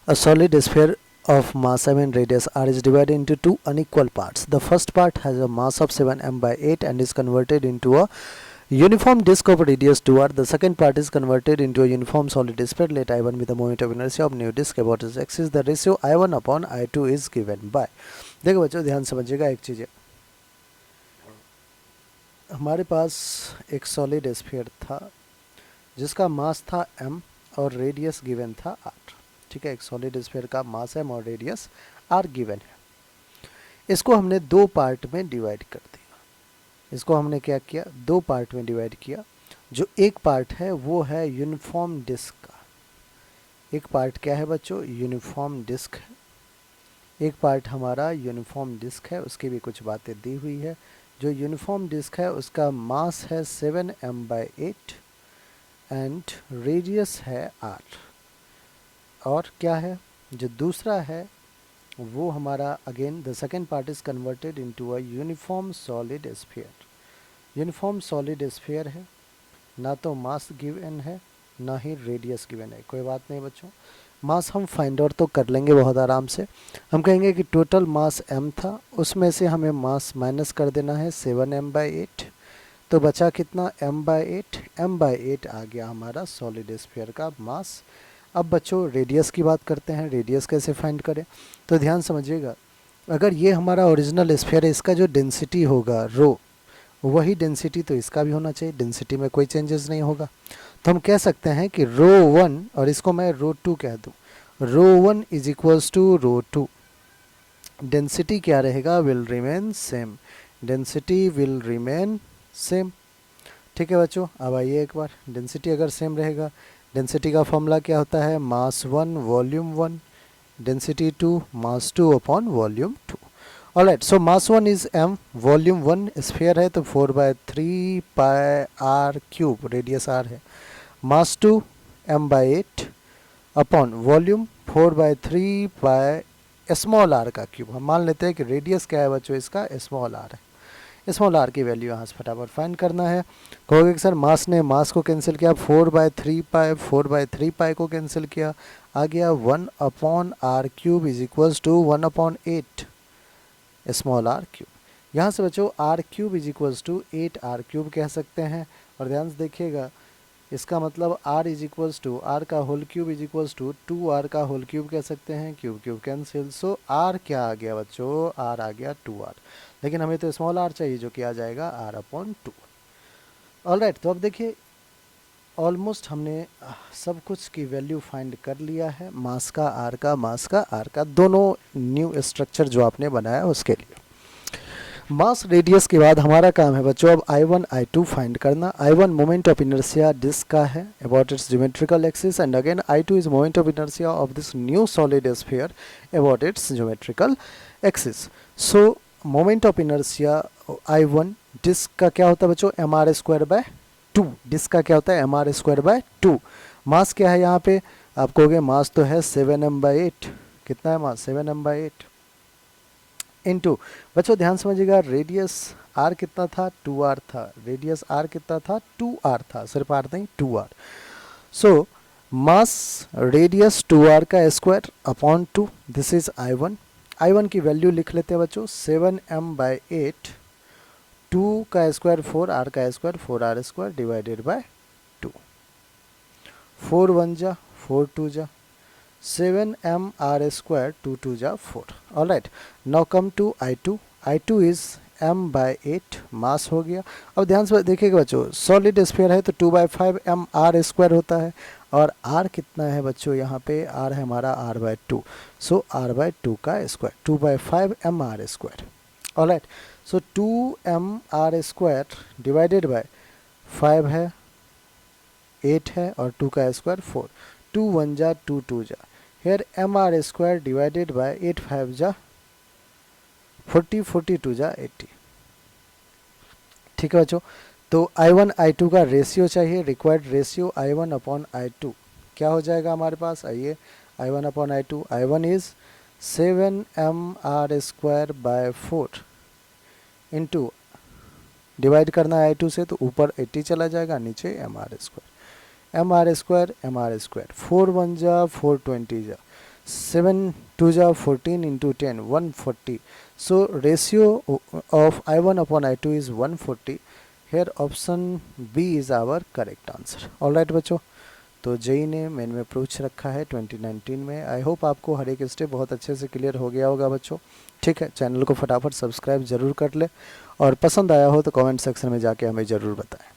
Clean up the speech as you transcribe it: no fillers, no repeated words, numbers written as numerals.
A solid sphere of mass m and radius r is divided into two unequal parts. The first part has a mass of 7m by 8 and is converted into a uniform disk of radius 2r. The second part is converted into a uniform solid sphere. Let I1 be the moment of inertia of new disk about its axis. The ratio I1 upon I2 is given by. देखो बच्चों ध्यान समझिएगा एक चीज़ है, हमारे पास एक solid sphere था जिसका मास था m और रेडियस गिवन था r. ठीक है, एक सॉलिड स्फीयर का मास m और रेडियस r गिवन है. इसको हमने दो पार्ट में डिवाइड कर दिया. इसको हमने क्या किया, दो पार्ट में डिवाइड किया. जो एक पार्ट है वो है यूनिफॉर्म डिस्क का. एक पार्ट क्या है बच्चों, यूनिफॉर्म डिस्क है. एक पार्ट हमारा यूनिफॉर्म डिस्क है, उसकी भी कुछ बातें दी हुई है. जो यूनिफॉर्म डिस्क है उसका मास है 7m by 8 एंड रेडियस है r. और क्या है जो दूसरा है वो हमारा again the second part is converted into a uniform solid sphere. Uniform solid sphere है, ना तो मास गिवन है ना ही रेडियस गिवन है. कोई बात नहीं बच्चों, मास हम फाइंड आउट तो कर लेंगे बहुत आराम से. हम कहेंगे कि टोटल मास m था, उसमें से हमें मास माइनस कर देना है 7m by 8. तो बचा कितना, m by 8. m by 8 आ गया हमारा सॉलिड स्फीयर का मास. अब बच्चों रेडियस की बात करते हैं. रेडियस कैसे फाइंड करें, तो ध्यान समझिएगा. अगर ये हमारा ओरिजिनल स्फीयर है, इसका जो डेंसिटी होगा रो, वही डेंसिटी तो इसका भी होना चाहिए. डेंसिटी में कोई चेंजेस नहीं होगा. तो हम कह सकते हैं कि रो 1 और इसको मैं रो 2 कह दूं. Row 1 is equals to row 2. Density क्या रहेगा, will remain same. Density will remain same. ठीक है बच्चों, अब आइए एक बार, डेंसिटी अगर सेम रहेगा, डेंसिटी का फॉर्मूला क्या होता है, mass 1 volume 1, density 2 mass 2 upon volume 2. Alright, so mass 1 is m, volume 1 sphere है तो 4/3 pi r cube, radius r है. Mass 2 m by 8 upon volume 4/3 pi small r का क्यूब. हम मान लेते हैं कि रेडियस क्या है बच्चों, इसका स्मॉल r है. स्मॉल r की वैल्यू यहाँ से फटाफट फाइंड करना है. कहोगे कि सर मास ने मास को कैंसिल किया, 4/3 पाई, 4/3 पाई को कैंसिल किया, आ गया 1 upon r cube is equals to 1 upon 8 small r cube. यहाँ से बच्चों r cube is equals to 8 r cube कह सकते हैं. और ध्यान से देखिएगा, इसका मतलब r is equals to r का whole cube is equals to 2r का होल क्यूब कह सकते हैं. Cube cube cancel, so r क्या आ गया बच्चों, r आ गया 2r. लेकिन हमें तो स्मॉल r चाहिए जो कि आ जाएगा r अपॉन 2. ऑलराइट, तो अब देखिए ऑलमोस्ट हमने सब कुछ की वैल्यू फाइंड कर लिया है. मास का r का, मास का r का, दोनों न्यू स्ट्रक्चर जो आपने बनाया उसके लिए. मास रेडियस के बाद हमारा काम है बच्चों अब I1 I2 फाइंड करना. I1 moment of inertia disc का है about its geometrical axis and again I2 is moment of inertia of this new solid sphere about its geometrical axis. So moment of inertia I1 disc का क्या होता है बच्चों, mr²/2. Disc का क्या होता है, mr²/2. मास क्या है यहाँ पे, आप कहोगे मास तो है 7m by 8. कितना है मास, 7m by 8 इनटू, बच्चों ध्यान समझिएगा, रेडियस r कितना था, 2r था. रेडियस r कितना था, 2r था, सिर्फ r नहीं 2r. सो मास रेडियस 2r का square upon 2, this is I1. I1 की वैल्यू लिख लेते हैं बच्चों, 7m by 8, 2 का स्क्वायर 4, r का square 4r square divided by 2. 4 1 जा 4 2 जा 7m r square 2 2 जा 4. All right, now come to I2. I2 is m by 8, mass हो गया. अब ध्यान से देखिएगा बच्चों, सॉलिड स्फीयर है तो 2/5 m r स्क्वायर होता है. और r कितना है बच्चों, यहाँ पे r है हमारा r/2. सो r/2 का square, 2/5 m r square. All right, so 2m r square divided by 5 है, 8 है और 2 का स्क्वायर 4. 2 1 जा 2 2 जा, here mr square divided by 8 5 जा 40, 42 जा 80. ठीक है बच्चों, तो I1 I2 का रेशियो चाहिए, required ratio I1 upon I2 क्या हो जाएगा हमारे पास, आइए I1 upon I2. I1 is 7m r square by 4 into, divide करना है I2 से तो ऊपर 80 चला जाएगा, नीचे mr स्क्वायर. mr स्क्वायर 4 1 जा 4 20 जा, 7 2 जा 14 into 10 140. So ratio of I1 upon I2 is 140. Here option B is our correct answer. All right बच्चों, तो जेई ने मेन में पूछ रखा है 2019 में। आई होप आपको हर एक स्टेप बहुत अच्छे से क्लियर हो गया होगा बच्चों। ठीक है, चैनल को फटाफट सब्सक्राइब ज़रूर कर ले और पसंद आया हो तो कमेंट सेक्शन में जाके हमें ज़रूर बताएं।